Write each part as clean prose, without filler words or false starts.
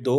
2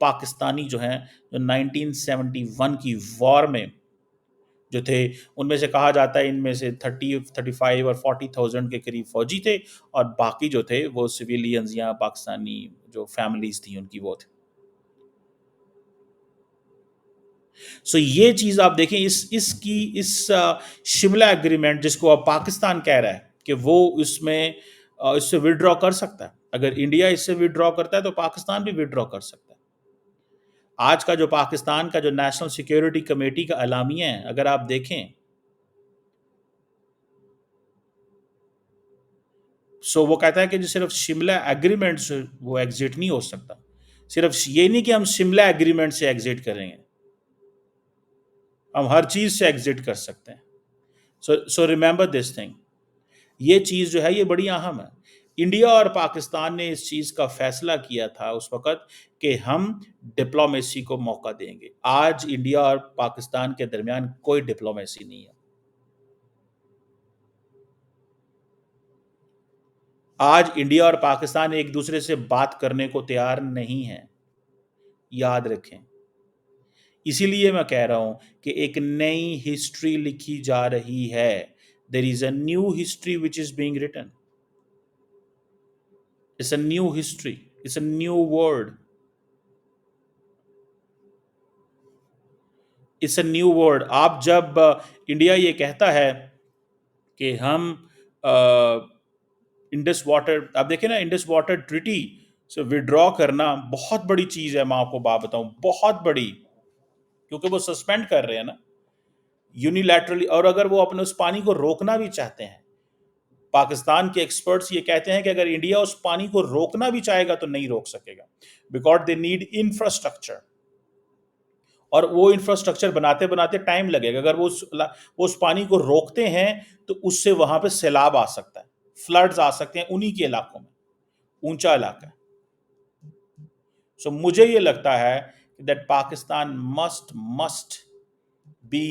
پاکستانی جو ہیں جو 1971 کی وار میں جو تھے ان میں سے کہا جاتا ہے ان میں سے 35 اور 40,000 کے قریب فوجی تھے اور باقی جو تھے وہ سویلینز یا پاکستانی جو فیملیز تھیں ان کی وہ تھے. سو یہ چیز آپ دیکھیں اس شملہ ایگریمنٹ جس کو اب پاکستان کہہ رہا ہے کہ وہ اس سے وڈرا کر سکتا ہے. اگر انڈیا اس سے وڈرا کرتا ہے تو پاکستان بھی وڈرا کر سکتا ہے. آج کا جو پاکستان کا جو نیشنل سیکیورٹی کمیٹی کا اعلامیہ ہے اگر آپ دیکھیں سو وہ کہتا ہے کہ جو صرف شملہ ایگریمنٹ سے وہ ایگزٹ نہیں ہو سکتا. صرف یہ نہیں کہ ہم شملہ ایگریمنٹ سے ایگزٹ کریں گے, ہم ہر چیز سے ایگزٹ کر سکتے ہیں. سو ریمبر دس تھنگ, یہ چیز جو ہے یہ بڑی اہم ہے. انڈیا اور پاکستان نے اس چیز کا فیصلہ کیا تھا اس وقت کہ ہم ڈپلومیسی کو موقع دیں گے. آج انڈیا اور پاکستان کے درمیان کوئی ڈپلومیسی نہیں ہے. آج انڈیا اور پاکستان ایک دوسرے سے بات کرنے کو تیار نہیں ہے, یاد رکھیں. اسی لیے میں کہہ رہا ہوں کہ ایک نئی ہسٹری لکھی جا رہی ہے. There is a new history which is being written. It's a new history. It's a new word. It's a new word. آپ جب انڈیا یہ کہتا ہے کہ ہم انڈس واٹر, آپ دیکھیں نا انڈس واٹر ٹریٹی سے وڈرا کرنا بہت بڑی چیز ہے. میں آپ کو بات بتاؤں بہت بڑی, کیونکہ وہ سسپینڈ کر رہے ہیں نا یونیلیٹرلی. اور اگر وہ اپنے اس پانی کو روکنا بھی چاہتے ہیں, پاکستان کے ایکسپرٹس یہ کہتے ہیں کہ اگر انڈیا اس پانی کو روکنا بھی چاہے گا تو نہیں روک سکے گا, بیکاز دے نیڈ انفراسٹرکچر. اور وہ انفراسٹرکچر بناتے بناتے ٹائم لگے گا. اگر وہ اس پانی کو روکتے ہیں تو اس سے وہاں پہ سیلاب آ سکتا ہے, فلڈز آ سکتے ہیں انہی کے علاقوں میں, اونچا علاقہ ہے. سو مجھے یہ لگتا ہے that Pakistan must be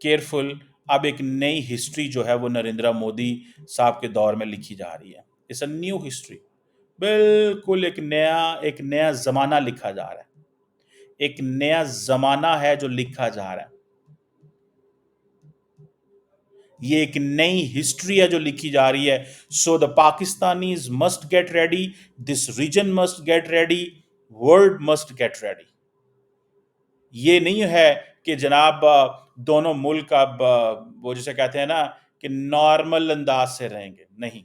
careful. اب ایک نئی ہسٹری جو ہے وہ نریندر مودی صاحب کے دور میں لکھی جا رہی ہے. It's a new history. بالکل ایک نیا زمانہ لکھا جا رہا ہے. ایک نیا زمانہ ہے جو لکھا جا رہا ہے. یہ ایک نئی ہسٹری ہے جو لکھی جا رہی ہے. So the Pakistanis must get ready, this region must get ready, world must get ready. یہ نہیں ہے کہ جناب دونوں ملک اب وہ جسے کہتے ہیں نا کہ نارمل انداز سے رہیں گے. نہیں,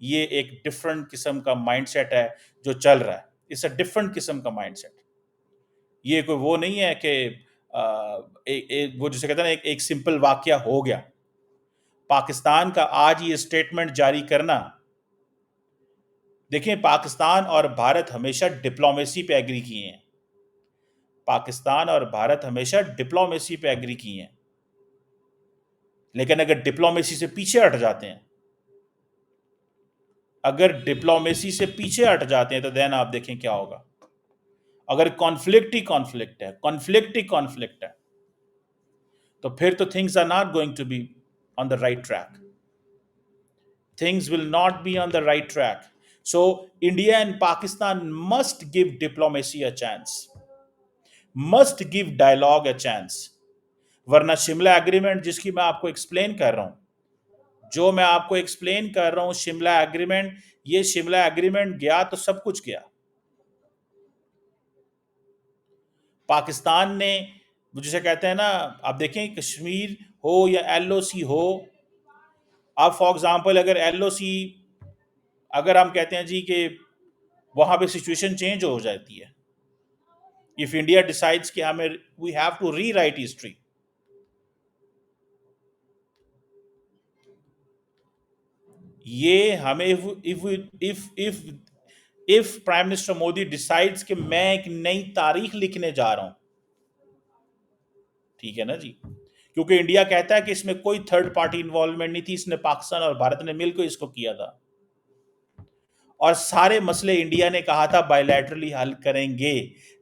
یہ ایک ڈفرنٹ قسم کا مائنڈ سیٹ ہے جو چل رہا ہے. اس اے ڈفرنٹ قسم کا مائنڈ سیٹ. یہ کوئی وہ نہیں ہے کہ وہ جسے کہتے ہیں نا ایک سمپل واقعہ ہو گیا. پاکستان کا آج یہ اسٹیٹمنٹ جاری کرنا, دیکھیں پاکستان اور بھارت ہمیشہ ڈپلومیسی پہ ایگری کیے ہیں. پاکستان اور بھارت ہمیشہ ڈپلومیسی پہ ایگری کی ہیں. لیکن اگر ڈپلومیسی سے پیچھے ہٹ جاتے ہیں, اگر ڈپلومیسی سے پیچھے ہٹ جاتے ہیں تو دین آپ دیکھیں کیا ہوگا. اگر کانفلکٹ ہے تو پھر تو things are not going to be on the right track. Things will not be on the right track. So India and Pakistan must give diplomacy a chance, must give dialogue a chance. ورنہ Shimla agreement جس کی میں آپ کو explain کر رہا ہوں, جو میں آپ کو ایکسپلین کر رہا ہوں شملہ ایگریمنٹ, یہ شملہ ایگریمنٹ گیا تو سب کچھ گیا. پاکستان نے جسے کہتے ہیں نا, آپ دیکھیں کشمیر ہو یا ایل او سی ہو, اب فار ایگزامپل اگر ایل او سی, اگر ہم کہتے ہیں جی کہ وہاں پہ سچویشن چینج ہو جاتی ہے, if India decides کہ ہمیں we have to rewrite history, یہ ہمیں if Prime Minister Modi decides کہ میں ایک نئی تاریخ لکھنے جا رہا ہوں, ٹھیک ہے نا جی, کیونکہ انڈیا کہتا ہے کہ اس میں کوئی تھرڈ پارٹی انوالومنٹ نہیں تھی, اس نے پاکستان اور بھارت نے مل کر اس کو کیا تھا, اور سارے مسئلے انڈیا نے کہا تھا بائیلیٹرلی حل کریں گے.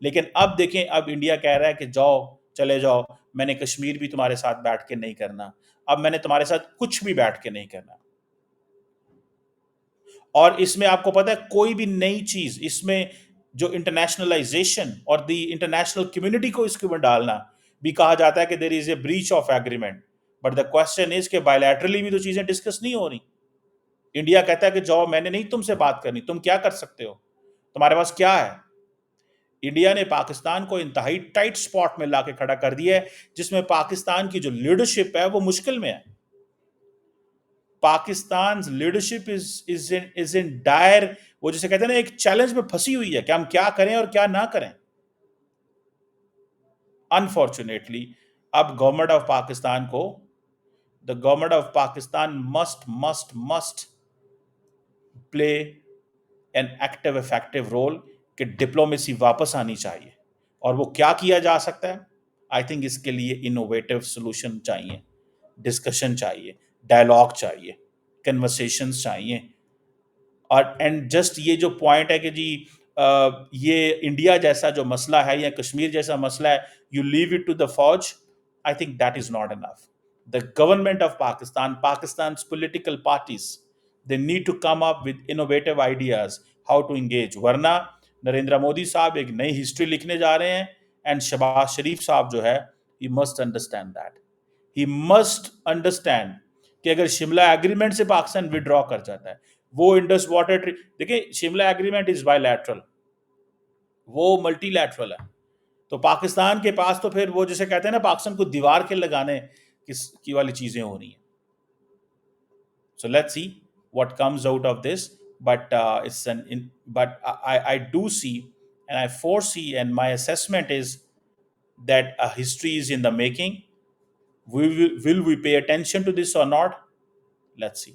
لیکن اب دیکھیں, اب انڈیا کہہ رہا ہے کہ جاؤ چلے جاؤ, میں نے کشمیر بھی تمہارے ساتھ بیٹھ کے نہیں کرنا, اب میں نے تمہارے ساتھ کچھ بھی بیٹھ کے نہیں کرنا. اور اس میں آپ کو پتا ہے کوئی بھی نئی چیز, اس میں جو انٹرنیشنلائزیشن اور دی انٹرنیشنل کمیونٹی کو اس کے اوپر ڈالنا بھی کہا جاتا ہے کہ there is a breach of agreement. But the question is کہ بائیلیٹرلی بھی تو چیزیں ڈسکس نہیں ہو رہی. انڈیا کہتا ہے کہ جاؤ، میں نے نہیں تم سے بات کرنی، تم کیا کر سکتے ہو، تمہارے پاس کیا ہے. انڈیا نے پاکستان کو انتہائی ٹائٹ سپاٹ میں لا کے کھڑا کر دیا ہے، جس میں پاکستان کی جو لیڈرشپ ہے وہ مشکل میں ہے. پاکستان لیڈرشپ از ان ڈائر، وہ جسے کہتے ہیں نا ایک چیلنج میں پھنسی ہوئی ہے کہ ہم کیا کریں اور کیا نہ کریں. انفارچونیٹلی اب گورنمنٹ آف پاکستان کو، the government of Pakistan must play an active effective role کہ ڈپلومیسی واپس آنی چاہیے. اور وہ کیا جا سکتا ہے؟ آئی تھنک اس کے لیے انوویٹو سولوشن چاہیے، ڈسکشن چاہیے، ڈائلاگ چاہیے، کنورسیشنز چاہیے. اور اینڈ جسٹ یہ جو پوائنٹ ہے کہ جی یہ انڈیا جیسا جو مسئلہ ہے یا کشمیر جیسا مسئلہ ہے، you leave it to the فوج، I think that is not enough. The government of Pakistan, Pakistan's political parties, they need to come up with innovative ideas how to engage. ورنہ نریندر مودی صاحب ایک نئی ہسٹری لکھنے جا رہے ہیں، اینڈ شہباز شریف صاحب جو ہے he must understand that. He must understand کہ اگر شملہ ایگریمنٹ سے پاکستان وڈرا کر جاتا ہے، وہ انڈس واٹر، دیکھیں Shimla agreement is by lateral, وہ ملٹی لیٹرل ہے. تو پاکستان کے پاس تو پھر وہ جسے کہتے ہیں نا پاکستان کو دیوار کے لگانے کی والی چیزیں ہو رہی ہیں. So let's see what comes out of this. But I do see and I foresee, and my assessment is that a history is in the making. Will we pay attention to this or not? Let's see.